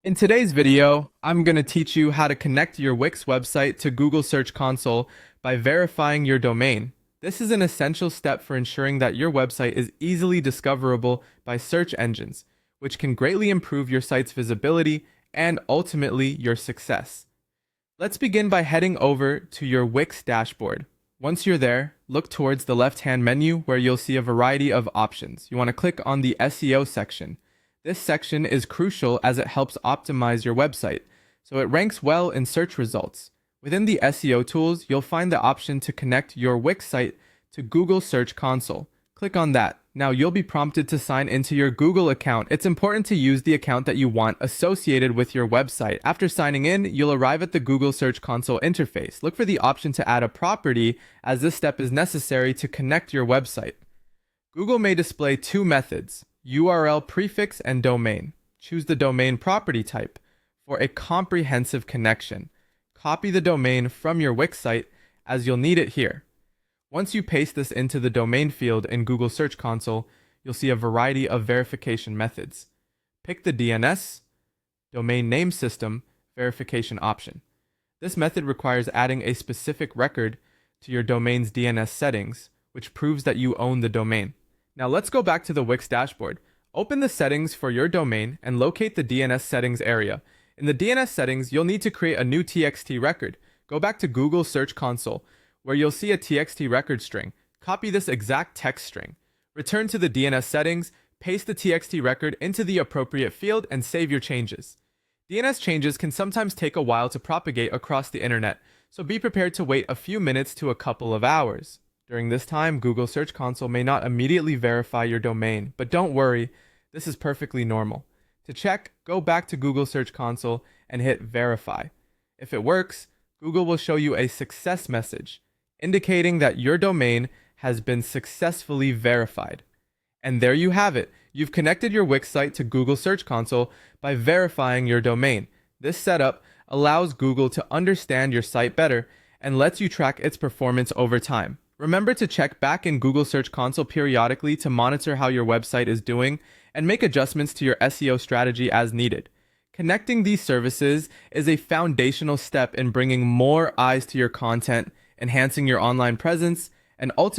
In today's video, I'm going to teach you how to connect your Wix website to Google Search Console by verifying your domain. This is an essential step for ensuring that your website is easily discoverable by search engines, which can greatly improve your site's visibility and ultimately your success. Let's begin by heading over to your Wix dashboard. Once you're there, look towards the left-hand menu where you'll see a variety of options. You want to click on the SEO section. This section is crucial as it helps optimize your website, so it ranks well in search results. Within the SEO tools, you'll find the option to connect your Wix site to Google Search Console. Click on that. Now you'll be prompted to sign into your Google account. It's important to use the account that you want associated with your website. After signing in, you'll arrive at the Google Search Console interface. Look for the option to add a property, as this step is necessary to connect your website. Google may display two methods: URL prefix and domain. Choose the domain property type for a comprehensive connection. Copy the domain from your Wix site as you'll need it here. Once you paste this into the domain field in Google Search Console, you'll see a variety of verification methods. Pick the DNS, Domain Name System, verification option. This method requires adding a specific record to your domain's DNS settings, which proves that you own the domain. Now let's go back to the Wix dashboard. Open the settings for your domain and locate the DNS settings area. In the DNS settings, you'll need to create a new TXT record. Go back to Google Search Console, where you'll see a TXT record string. Copy this exact text string. Return to the DNS settings, paste the TXT record into the appropriate field, and save your changes. DNS changes can sometimes take a while to propagate across the internet, so be prepared to wait a few minutes to a couple of hours. During this time, Google Search Console may not immediately verify your domain, but don't worry, this is perfectly normal. To check, go back to Google Search Console and hit Verify. If it works, Google will show you a success message, indicating that your domain has been successfully verified. And there you have it. You've connected your Wix site to Google Search Console by verifying your domain. This setup allows Google to understand your site better and lets you track its performance over time. Remember to check back in Google Search Console periodically to monitor how your website is doing and make adjustments to your SEO strategy as needed. Connecting these services is a foundational step in bringing more eyes to your content, enhancing your online presence, and ultimately